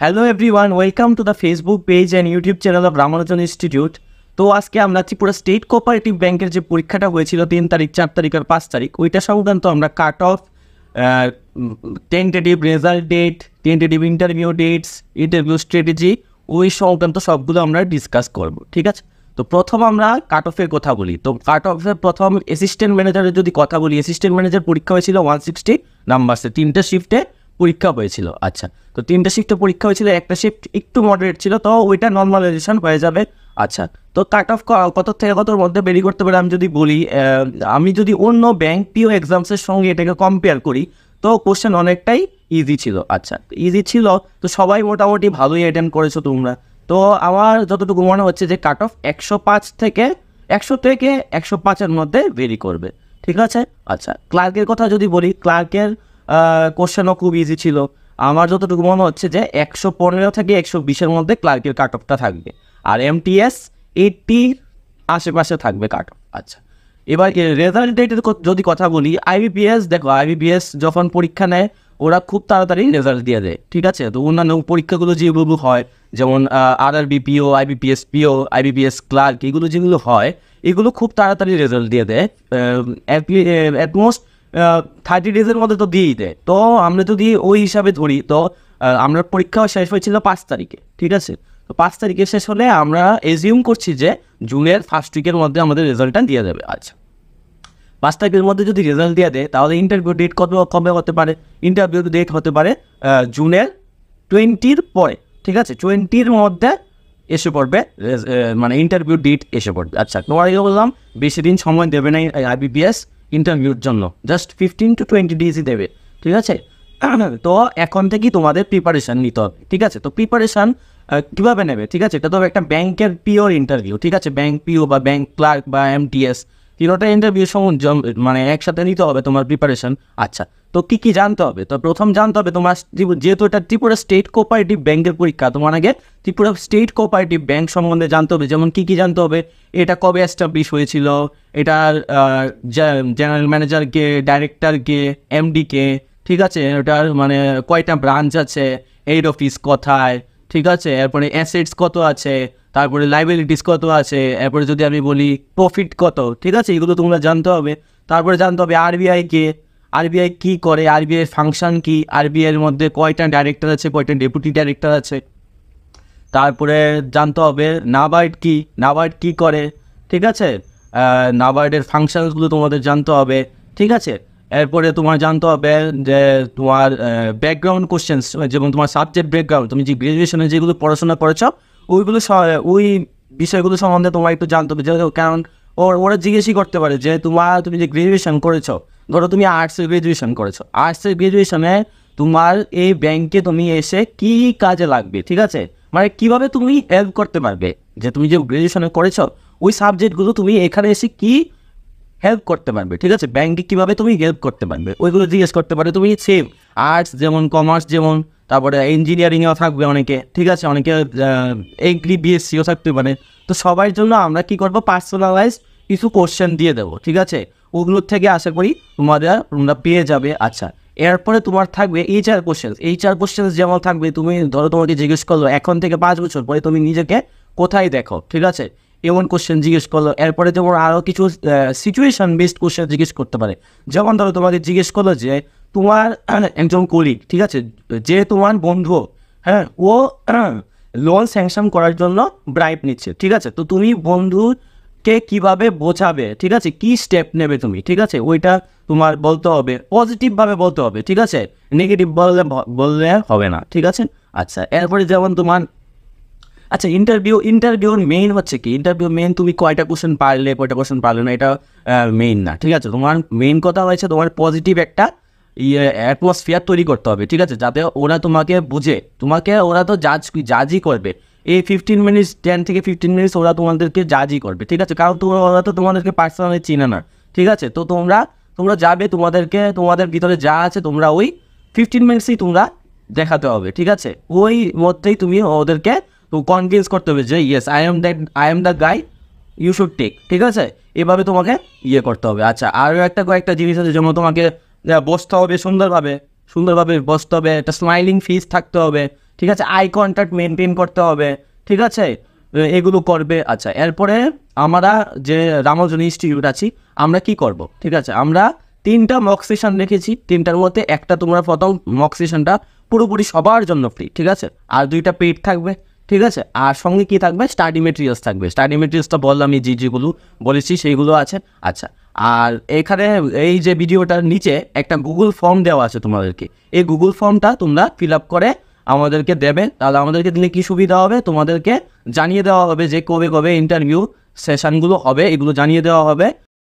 Hello everyone, welcome to the Facebook page and YouTube channel of Ramanujan institute. তো আজকে আমরা Tripura state cooperative ব্যাংকের যে পরীক্ষাটা হয়েছিল 3 তারিখ, 4 তারিখ আর 5 তারিখ, ওইটা সংক্রান্ত আমরা cut off, tentative result date, tentative interview dates, interview strategy, ওই সংক্রান্ত সবগুলো আমরা ডিসকাস করব, ঠিক আছে? তো প্রথম আমরা কাট অফের কথা বলি। তো কাট অফের প্রথম অ্যাসিস্ট্যান্ট ম্যানেজারের যদি কথা বলি, অ্যাসিস্ট্যান্ট ম্যানেজার পরীক্ষা হয়েছিল 160 নাম্বারসে, 3টে শিফটে পরীক্ষা হয়েছিল। আচ্ছা, তো 3টে শিফটে পরীক্ষা হয়েছিল, একটা শিফট একটু মডারেট ছিল, তো ওইটা নর্মালাইজেশন হয়ে যাবে। আচ্ছা, তো কাট অফ কত থেকে কতর মধ্যে বেরি করতে পারে আমি যদি বলি, আমি যদি অন্য ব্যাংক পিও এক্সামসের সঙ্গে এটাকে কম্পেয়ার করি, তো কোশ্চেন অনেকটাই ইজি ছিল। আচ্ছা, ইজি ছিল, তো সবাই মোটামুটি ভালোই অ্যাটেন্ড করেছো তোমরা। তো আমার যতটুকু মনে হচ্ছে যে কাট অফ 100 থেকে 105-এর মধ্যে ভেরি করবে, ঠিক আছে? আচ্ছা, ক্লার্কের কথা যদি বলি, ক্লার্কের কোশ্চেনও খুব ইজি ছিল। আমার যতটুকু মনে হচ্ছে যে 115 থেকে 120-এর মধ্যে ক্লার্কের কাট অফটা থাকবে, আর এমটিএস 80 আশেপাশে থাকবে কাট অফ। আচ্ছা, এবার রেজাল্ট ডেটের যদি কথা বলি, আইবিপিএস, দেখো আইবিপিএস যখন পরীক্ষা নেয় ওরা খুব তাড়াতাড়ি রেজাল্ট দিয়ে দেয়, ঠিক আছে? তো অন্যান্য পরীক্ষাগুলো যেগুলো হয়, যেমন আরআরবিপিও, আইবিপিএস পিও, আইবিপিএস ক্লার্ক, এগুলো যেগুলো হয়, এগুলো খুব তাড়াতাড়ি রেজাল্ট দিয়ে দেয়, অ্যাটমোস্ট 30 ডেজের মধ্যে তো দিয়েই দেয়। তো আমরা যদি ওই হিসাবে ধরি, তো আমরা পরীক্ষা শেষ হয়েছিল 5 তারিখে, ঠিক আছে? তো 5 তারিখে শেষ হলে আমরা এজিউম করছি যে জুনের ফার্স্ট উইকের মধ্যে আমাদের রেজাল্টটা দিয়ে দেবে। আচ্ছা, 5 তারিখের মধ্যে যদি রেজাল্ট দিয়ে দেয়, তাহলে ইন্টারভিউ ডেট কবে হতে পারে? ইন্টারভিউ ডেট হতে পারে জুনের 20-র পরে, ঠিক আছে? 20-র মধ্যে এসে পড়বে, মানে ইন্টারভিউ ডেট এসে পড়বে। আচ্ছা, তোমাকে বললাম বেশি দিন সময় দেবে না আইবিপিএস ইন্টারভিউর জন্য, জাস্ট 15 to 20 ডেজই দেবে, ঠিক আছে? তো এখন থেকেই তোমাদের প্রিপারেশান নিতে হবে, ঠিক আছে? তো প্রিপারেশান কীভাবে নেবে, ঠিক আছে? এটা তো একটা ব্যাংকের পিওর ইন্টারভিউ, ঠিক আছে? ব্যাংক পিও বা ব্যাংক ক্লার্ক বা এমটিএস, তিনটা ইন্টারভিউ মানে একসাথে নিতে হবে তোমার প্রিপারেশান। আচ্ছা, তো কী জানতে হবে? তো প্রথম জানতে হবে তোমার, যেহেতু এটা ত্রিপুরা স্টেট কোঅপারেটিভ ব্যাংকের পরীক্ষা, তোমার আগে ত্রিপুরা স্টেট কোঅপারেটিভ ব্যাংক সম্বন্ধে জানতে হবে। যেমন কী জানতে হবে? এটা কবে এস্টাবলিশ হয়েছিল, এটার জেনারেল ম্যানেজার কে, ডাইরেক্টর কে, এমডি কে, ঠিক আছে? এটার মানে কয়টা ব্রাঞ্চ আছে, হেড অফিস কোথায়, ঠিক আছে? এরপরে অ্যাসেটস কত আছে, তারপরে লাইবিলিটিস কত আছে, এরপরে যদি আমি বলি প্রফিট কত, ঠিক আছে? এগুলো তোমরা জানতে হবে। তারপরে জানতে হবে আরবিআই কে, আরবিআই কী করে, আরবিআই ফাংশন কী, আরবিআইয়ের মধ্যে কয়টা ডাইরেক্টর আছে, কয়টা ডেপুটি ডাইরেক্টর আছে। তারপরে জানতে হবে নাবার্ড কী, নাবার্ড কী করে, ঠিক আছে? নাবার্ডের ফাংশনসগুলো তোমাদের জানতে হবে, ঠিক আছে? এরপরে তোমার জানতে হবে যে তোমার ব্যাকগ্রাউন্ড কোশ্চেন্স, যেমন তোমার সাবজেক্ট ব্যাকগ্রাউন্ড, তুমি যে গ্র্যাজুয়েশনে যেগুলো পড়াশোনা করেছ ওইগুলো, ওই বিষয়গুলো সম্বন্ধে তোমার একটু জানতে হবে। কারণ ওরা জিজ্ঞেসই করতে পারে যে তুমি যে গ্র্যাজুয়েশন করেছো, ধরো তুমি আর্টসের গ্র্যাজুয়েশন করেছো, আর্টসের গ্র্যাজুয়েশনে তোমার এই ব্যাংকে তুমি এসে কী কাজে লাগবে, ঠিক আছে? মানে কীভাবে তুমি হেল্প করতে পারবে, যে তুমি যে গ্র্যাজুয়েশনে করেছো ওই সাবজেক্টগুলো তুমি এখানে এসে কী হেল্প করতে পারবে, ঠিক আছে? ব্যাংকে কীভাবে তুমি হেল্প করতে পারবে, ওইগুলো জিজ্ঞেস করতে পারে। তুমি সেম আর্টস যেমন, কমার্স যেমন, তারপরে ইঞ্জিনিয়ারিংয়েও থাকবে অনেকে, ঠিক আছে? অনেকে এগ্রি বিএসসিও থাকতে পারে। তো সবার জন্য আমরা কী করবো, পার্সোনালাইজ কিছু কোশ্চেন দিয়ে দেবো, ঠিক আছে? ওগুলোর থেকে আশা করি তোমরা পেয়ে যাবে। আচ্ছা, এরপরে তোমার থাকবে এইচআর কোশ্চেন যেমন থাকবে, তুমি ধরো তোমাকে জিজ্ঞেস করলো এখন থেকে 5 বছর পরে তুমি নিজেকে কোথায় দেখো, ঠিক আছে? এমন কোশ্চেন জিজ্ঞেস করলো। এরপরে যেমন আরও কিছু সিচুয়েশন বেসড কোশ্চেন জিজ্ঞেস করতে পারে। যেমন ধরো তোমাকে জিজ্ঞেস করলো যে তোমার একজন কলিগ, ঠিক আছে, যে তোমার বন্ধু, হ্যাঁ, ও লোন স্যাংশন করার জন্য ব্রাইব নিচ্ছে, ঠিক আছে? তো তুমি বন্ধুকে কিভাবে বোঝাবে, ঠিক আছে? কি স্টেপ নেবে তুমি, ঠিক আছে? ওইটা তোমার বলতে হবে, পজিটিভভাবে বলতে হবে, ঠিক আছে? নেগেটিভ বললে হবে না, ঠিক আছে? আচ্ছা, এরপরে যেমন তোমার, আচ্ছা, ইন্টারভিউর মেইন হচ্ছে কি, ইন্টারভিউ মেইন তুমি কয়টা কোশ্চেন পারলে, কয়টা কোশ্চেন পারলে না, এটা মেইন না, ঠিক আছে? তোমার মেইন কথা হয়েছে তোমার পজিটিভ একটা অ্যাটমসফিয়ার তৈরি করতে হবে, ঠিক আছে? যাতে ওরা তোমাকে বুঝে, ওরা তো জাজই করবে। এই 15 মিনিটস, 10 থেকে 15 মিনিটস ওরা তোমাদেরকে জাজই করবে, ঠিক আছে? কারণ ওরা তো তোমাদেরকে পার্সোনালি চিনে না, ঠিক আছে? তো তোমরা যাবে, তোমাদের ভিতরে যা আছে তোমরা ওই 15 মিনিটসই তোমরা দেখাতে হবে, ঠিক আছে? ওই মধ্যেই তুমি ওদেরকে তো কনভিন্স করতে হবে যে yes, I am the guy you should take, ঠিক আছে? এভাবে তোমাকে করতে হবে। আচ্ছা, আরও কয়েকটা জিনিস আছে, যেমন তোমাকে বসতে হবে সুন্দরভাবে বসতে হবে, একটা স্মাইলিং ফেস থাকতে হবে, ঠিক আছে, আই কন্ট্যাক্ট মেনটেন করতে হবে, ঠিক আছে, এগুলো করবে। আচ্ছা, এরপরে আমরা যে রামানুজন ইনস্টিটিউট আছি আমরা কি করব, ঠিক আছে, আমরা 3টা মক সেশন রেখেছি, 3টার মধ্যে একটা তোমরা প্রথম মক সেশনটা পুরোপুরি সবার জন্য ফ্রি, ঠিক আছে, আর 2টা পেইড থাকবে, ঠিক আছে, আর সঙ্গে কি থাকবে, স্টাডি মেটেরিয়ালস থাকবে। স্টাডি মেটেরিয়ালসটা বললাম, আমি যেগুলো বলেছি সেইগুলো আছে। আচ্ছা, আর এখানে এই যে ভিডিওটার নিচে একটা গুগল ফর্ম দেওয়া আছে তোমাদেরকে, এই গুগল ফর্মটা তোমরা ফিল আপ করে আমাদেরকে দেবে। তাহলে আমাদেরকে দিলে কী সুবিধা হবে, তোমাদেরকে জানিয়ে দেওয়া হবে যে কবে কবে ইন্টারভিউ সেশনগুলো হবে, এগুলো জানিয়ে দেওয়া হবে।